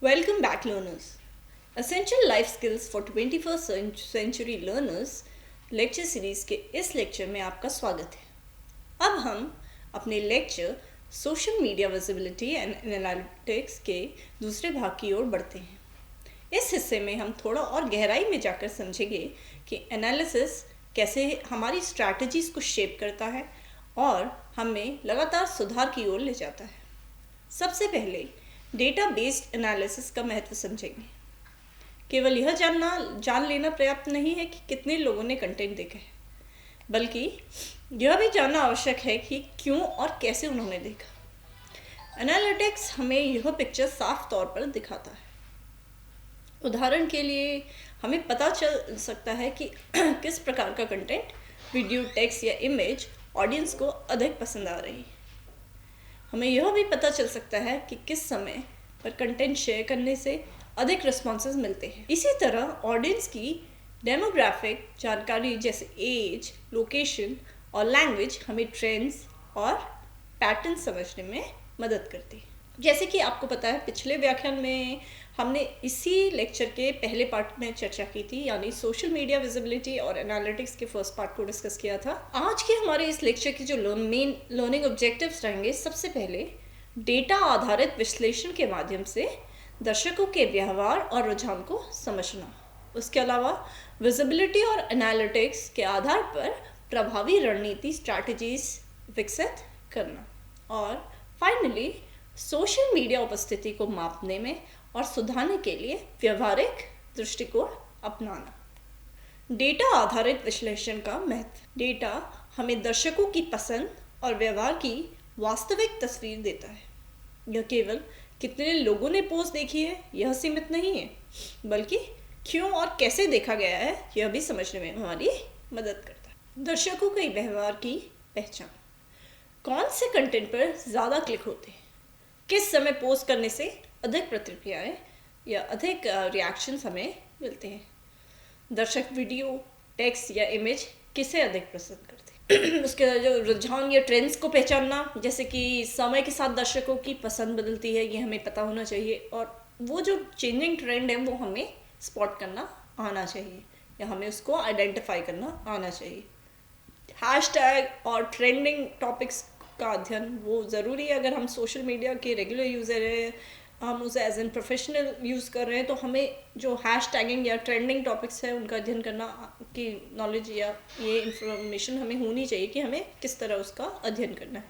Welcome back, learners. Essential Life Skills for 21st Century Learners lecture series के इस lecture में आपका स्वागत है। अब हम अपने lecture social media visibility and analytics के दूसरे भाग की ओर बढ़ते हैं। इस हिस्से में हम थोड़ा और गहराई में जाकर समझेंगे कि एनालिसिस कैसे हमारी स्ट्रैटेजीज को शेप करता है और हमें लगातार सुधार की ओर ले जाता है। सबसे पहले डेटा बेस्ड एनालिसिस का महत्व समझेंगे। केवल यह जान लेना पर्याप्त नहीं है कि कितने लोगों ने कंटेंट देखा है, बल्कि यह भी जानना आवश्यक है कि क्यों और कैसे उन्होंने देखा। एनालिटिक्स हमें यह पिक्चर साफ तौर पर दिखाता है। उदाहरण के लिए हमें पता चल सकता है कि किस प्रकार का कंटेंट, वीडियो, टेक्स्ट या इमेज ऑडियंस को अधिक पसंद आ रही है। हमें यह भी पता चल सकता है कि किस समय पर कंटेंट शेयर करने से अधिक रिस्पॉन्सेज मिलते हैं। इसी तरह ऑडियंस की डेमोग्राफिक जानकारी जैसे एज, लोकेशन और लैंग्वेज हमें ट्रेंड्स और पैटर्न समझने में मदद करती है। जैसे कि आपको पता है, पिछले व्याख्यान में हमने इसी लेक्चर के पहले पार्ट में चर्चा की थी, यानी सोशल मीडिया विजिबिलिटी और एनालिटिक्स के फर्स्ट पार्ट को डिस्कस किया था। आज के हमारे इस लेक्चर के जो मेन लर्निंग ऑब्जेक्टिव्स रहेंगे, सबसे पहले डेटा आधारित विश्लेषण के माध्यम से दर्शकों के व्यवहार और रुझान को समझना। उसके अलावा विजिबिलिटी और एनालिटिक्स के आधार पर प्रभावी रणनीति स्ट्रैटेजीज विकसित करना, और फाइनली सोशल मीडिया उपस्थिति को मापने में और सुधारने के लिए व्यवहारिक दृष्टिकोण अपनाना। डेटा आधारित विश्लेषण का महत्व। डेटा हमें दर्शकों की पसंद और व्यवहार की वास्तविक तस्वीर देता है। यह केवल कितने लोगों ने पोस्ट देखी है यह सीमित नहीं है, बल्कि क्यों और कैसे देखा गया है यह भी समझने में हमारी मदद करता है। दर्शकों के व्यवहार की पहचान। कौन से कंटेंट पर ज़्यादा क्लिक होते हैं, किस समय पोस्ट करने से अधिक प्रतिक्रियाएं या अधिक रिएक्शंस हमें मिलते हैं। दर्शक वीडियो, टेक्स्ट या इमेज किसे अधिक पसंद करते हैं। उसके जो रुझान या ट्रेंड्स को पहचानना, जैसे कि समय के साथ दर्शकों की पसंद बदलती है, ये हमें पता होना चाहिए, और वो जो चेंजिंग ट्रेंड है वो हमें स्पॉट करना आना चाहिए या हमें उसको आइडेंटिफाई करना आना चाहिए। हैशटैग और ट्रेंडिंग टॉपिक्स का अध्ययन वो ज़रूरी है। अगर हम सोशल मीडिया के रेगुलर यूज़र हैं, हम उसे एज एन प्रोफेशनल यूज़ कर रहे हैं, तो हमें जो हैश टैगिंग या ट्रेंडिंग टॉपिक्स है उनका अध्ययन करना की नॉलेज या ये इन्फॉर्मेशन हमें होनी चाहिए कि हमें किस तरह उसका अध्ययन करना है।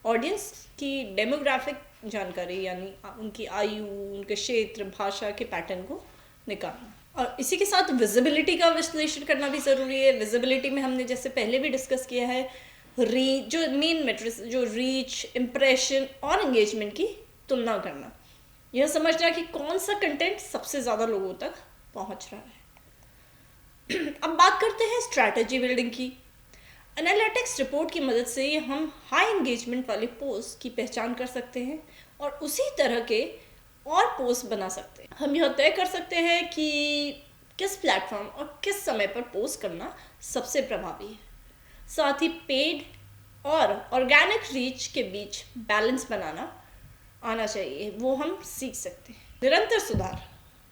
ऑडियंस की डेमोग्राफिक जानकारी, यानी उनकी आयु, उनके क्षेत्र, भाषा के पैटर्न को निकालना। और इसी के साथ विजिबिलिटी का विश्लेषण करना भी ज़रूरी है। विजिबिलिटी में हमने जैसे पहले भी डिस्कस किया है, जो मेन मेट्रिक्स, जो रीच, इम्प्रेशन और एंगेजमेंट की तुलना करना, यह समझना कि कौन सा कंटेंट सबसे ज़्यादा लोगों तक पहुंच रहा है। अब बात करते हैं स्ट्रैटेजी बिल्डिंग की। एनालिटिक्स रिपोर्ट की मदद से हम हाई एंगेजमेंट वाले पोस्ट की पहचान कर सकते हैं और उसी तरह के और पोस्ट बना सकते हैं। हम यह तय कर सकते हैं कि किस प्लेटफॉर्म और किस समय पर पोस्ट करना सबसे प्रभावी है। साथ ही पेड और ऑर्गेनिक रीच के बीच बैलेंस बनाना आना चाहिए, वो हम सीख सकते हैं। निरंतर सुधार।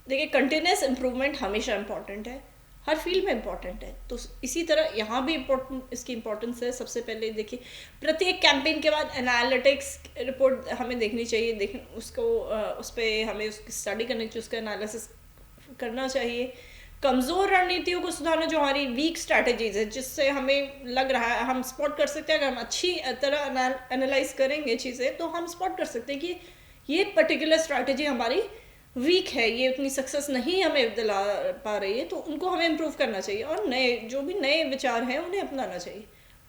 देखिए, कंटिन्यूस इम्प्रूवमेंट हमेशा इम्पॉर्टेंट है, हर फील्ड में इम्पॉर्टेंट है, तो इसी तरह यहाँ भी इसकी इम्पोर्टेंस है। सबसे पहले देखिए, प्रत्येक कैंपेन के बाद एनालिटिक्स रिपोर्ट हमें देखनी चाहिए, उस पर हमें उसकी स्टडी करनी चाहिए, उसका एनालिसिस करना चाहिए। कमज़ोर रणनीतियों को सुधारना, जो हमारी वीक स्ट्रैटेजीज है, जिससे हमें लग रहा है, हम स्पॉट कर सकते हैं, अगर हम अच्छी तरह एनालाइज करेंगे चीज़ें तो हम स्पॉट कर सकते हैं कि ये पर्टिकुलर स्ट्रैटेजी हमारी वीक है, ये उतनी सक्सेस नहीं हमें दिला पा रही है, तो उनको हमें इम्प्रूव करना चाहिए और जो भी नए विचार हैं उन्हें अपनाना चाहिए।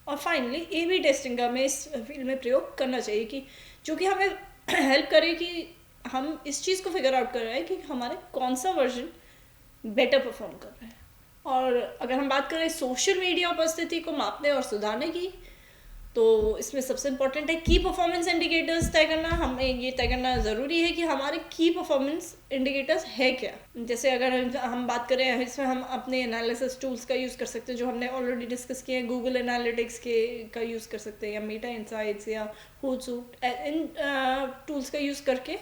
और फाइनली A/B टेस्टिंग का हमें इस फील्ड में प्रयोग करना चाहिए, कि जो कि हमें हेल्प करे कि हम इस चीज़ को फिगर आउट कर रहे हैं कि हमारे कौन सा वर्जन बेटर परफॉर्म कर रहे हैं। और अगर हम बात करें सोशल मीडिया उपस्थिति को मापने और सुधारने की, तो इसमें सबसे इम्पोर्टेंट है की परफॉर्मेंस इंडिकेटर्स तय करना। हमें ये तय करना ज़रूरी है कि हमारे की परफॉर्मेंस इंडिकेटर्स है क्या। जैसे अगर हम बात करें, इसमें हम अपने एनालिसिस टूल्स का यूज़ कर सकते हैं, जो हमने ऑलरेडी डिस्कस किए हैं। गूगल एनालिटिक्स का यूज़ कर सकते हैं, या मेटा इंसाइट्स या होटसूट, इन टूल्स का यूज़ करके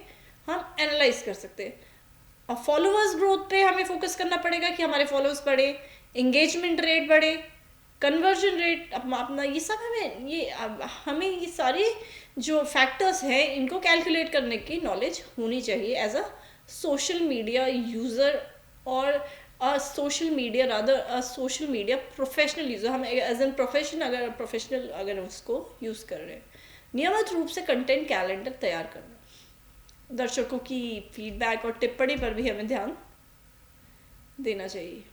हम एनालाइज कर सकते हैं। और फॉलोअर्स ग्रोथ पे हमें फोकस करना पड़ेगा कि हमारे फॉलोअर्स बढ़े, एंगेजमेंट रेट बढ़े, कन्वर्जन रेट अपना ये सब हमें ये सारे जो फैक्टर्स हैं इनको कैलकुलेट करने की नॉलेज होनी चाहिए as a social media user और सोशल मीडिया प्रोफेशनल यूज़र। हम एज एन प्रोफेशनल अगर उसको यूज़ कर रहे हैं, नियमित रूप से कंटेंट कैलेंडर तैयार करना, दर्शकों की फीडबैक और टिप्पणी पर भी हमें ध्यान देना चाहिए,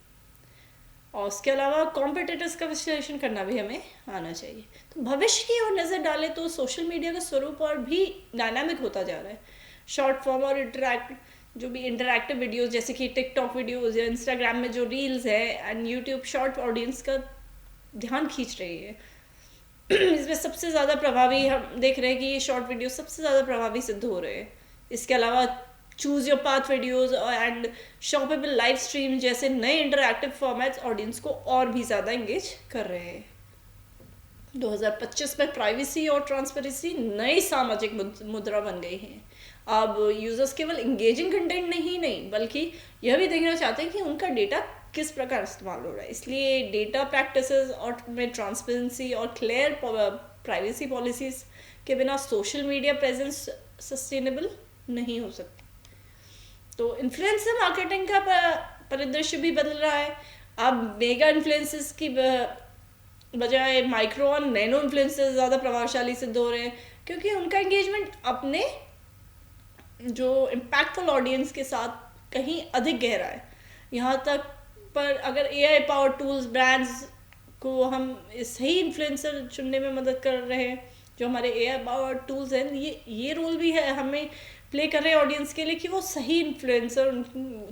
और उसके अलावा कॉम्पिटिटर्स का विश्लेषण करना भी हमें आना चाहिए। तो भविष्य की ओर नज़र डालें तो सोशल मीडिया का स्वरूप और भी डायनामिक होता जा रहा है। शॉर्ट फॉर्म और जो भी इंटरैक्टिव वीडियोस जैसे कि टिकटॉक वीडियोस या इंस्टाग्राम में जो रील्स है एंड यूट्यूब शॉर्ट ऑडियंस का ध्यान खींच रही है। इसमें सबसे ज़्यादा प्रभावी हम देख रहे हैं कि ये शॉर्ट वीडियो सबसे ज़्यादा प्रभावी सिद्ध हो रहे हैं। इसके अलावा choose your path videos and shoppable live stream जैसे नए इंटरैक्टिव फॉर्मेट्स ऑडियंस को और भी ज़्यादा एंगेज कर रहे हैं। 2025 में प्राइवेसी और ट्रांसपेरेंसी नई सामाजिक मुद्रा बन गई है। अब यूजर्स केवल एंगेजिंग कंटेंट नहीं बल्कि यह भी देखना चाहते हैं कि उनका डेटा किस प्रकार इस्तेमाल हो रहा है। इसलिए डेटा प्रैक्टिसेस और में ट्रांसपेरेंसी और क्लियर प्राइवेसी पॉलिसीज के बिना सोशल मीडिया प्रेजेंस सस्टेनेबल नहीं हो सकती। तो इन्फ्लुएंसर मार्केटिंग का परिदृश्य भी बदल रहा है। अब मेगा इन्फ्लुएंसर्स की बजाय माइक्रो और नैनो इन्फ्लुएंसर्स ज़्यादा प्रभावशाली सिद्ध हो रहे हैं, क्योंकि उनका एंगेजमेंट अपने जो इम्पैक्टफुल ऑडियंस के साथ कहीं अधिक गहरा है। यहाँ तक पर अगर AI पावर टूल्स ब्रांड्स को हम सही इन्फ्लुएंसर चुनने में मदद कर रहे हैं, जो हमारे AI पावर टूल्स हैं ये रोल भी है हमें प्ले कर रहे हैं ऑडियंस के लिए कि वो सही इन्फ्लुएंसर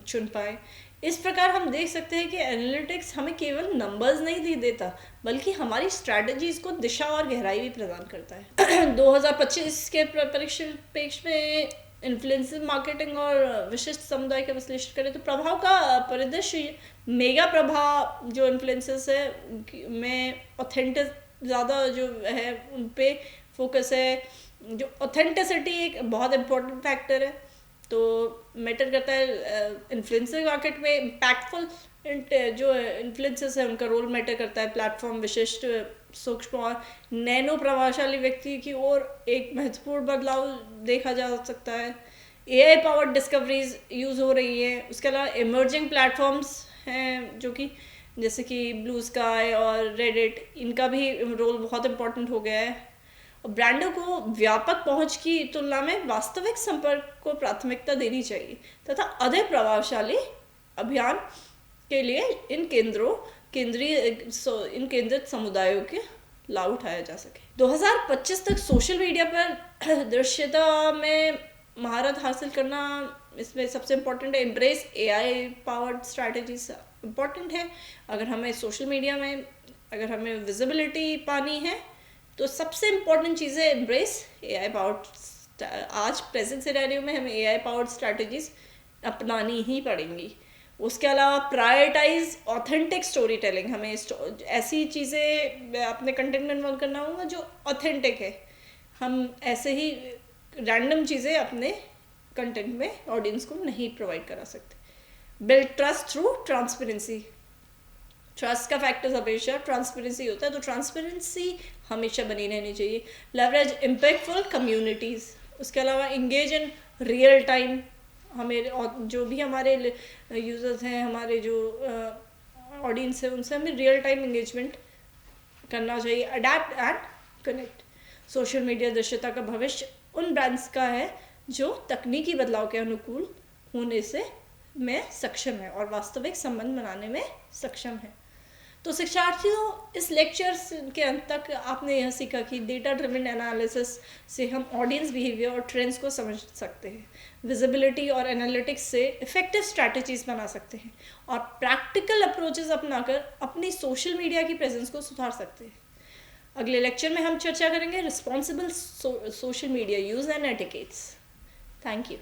चुन पाए। इस प्रकार हम देख सकते हैं कि एनालिटिक्स हमें केवल नंबर्स नहीं देता बल्कि हमारी स्ट्रैटेजीज को दिशा और गहराई भी प्रदान करता है। 2025 के परिप्रेक्ष्य में इन्फ्लुएंसर मार्केटिंग और विशिष्ट समुदाय का विश्लेषण करें तो प्रभाव का परिदृश्य मेगा प्रभाव जो इन्फ्लुएंसर्स है में ऑथेंटिक ज़्यादा जो है उन पे फोकस है। जो ऑथेंटिसिटी एक बहुत इम्पोर्टेंट फैक्टर है, तो मैटर करता है इन्फ्लुएंसर मार्केट में। इम्पैक्टफुल जो इन्फ्लुएंसर्स है उनका रोल मैटर करता है। प्लेटफॉर्म विशिष्ट सूक्ष्म और नैनो प्रभावशाली व्यक्ति की ओर एक महत्वपूर्ण बदलाव देखा जा सकता है। AI पावर्ड डिस्कवरीज यूज़ हो रही है। उसके अलावा इमर्जिंग प्लेटफॉर्म्स हैं जो कि जैसे कि ब्लू स्काई और रेडिट, इनका भी रोल बहुत इम्पोर्टेंट हो गया है। और ब्रांडों को व्यापक पहुंच की तुलना में वास्तविक संपर्क को प्राथमिकता देनी चाहिए तथा अधिक प्रभावशाली अभियान के लिए इन केंद्रित समुदायों के लाभ उठाया जा सके। 2025 तक सोशल मीडिया पर दृश्यता में महारत हासिल करना इसमें सबसे इम्पोर्टेंट है। Embrace AI powered strategies important है। अगर हमें सोशल मीडिया में अगर हमें विजिबिलिटी पानी है तो सबसे इम्पोर्टेंट चीज़ है एम्ब्रेस AI पावर्ड। आज प्रेजेंट सिनेरियो में हमें AI पावर्ड स्ट्रैटेजीज अपनानी ही पड़ेंगी। उसके अलावा प्रायोरिटाइज ऑथेंटिक स्टोरी टेलिंग, हमें ऐसी चीज़ें अपने कंटेंट में इन्वॉल्व करना होगा जो ऑथेंटिक है। हम ऐसे ही रैंडम चीज़ें अपने कंटेंट में ऑडियंस को नहीं प्रोवाइड करा सकते। Build trust through transparency, trust का फैक्टर हमेशा ट्रांसपेरेंसी होता है, तो ट्रांसपेरेंसी हमेशा बनी रहनी चाहिए। लेवरेज इम्पैक्टफुल कम्युनिटीज़, उसके अलावा इंगेज इन रियल टाइम, हमें जो भी हमारे यूज़र्स हैं, हमारे जो ऑडियंस है, उनसे हमें रियल टाइम इंगेजमेंट करना चाहिए। Adapt and connect, social media दृश्यता का भविष्य उन ब्रांड्स का है जो तकनीकी बदलाव के अनुकूल होने से में सक्षम है और वास्तविक संबंध बनाने में सक्षम है। तो शिक्षार्थियों, इस लेक्चर के अंत तक आपने यह सीखा कि डेटा ड्रिवन एनालिसिस से हम ऑडियंस बिहेवियर और ट्रेंड्स को समझ सकते हैं, विजिबिलिटी और एनालिटिक्स से इफेक्टिव स्ट्रैटेजीज बना सकते हैं और प्रैक्टिकल अप्रोचेस अपनाकर अपनी सोशल मीडिया की प्रेजेंस को सुधार सकते हैं। अगले लेक्चर में हम चर्चा करेंगे responsible social media use and etiquettes. Thank you.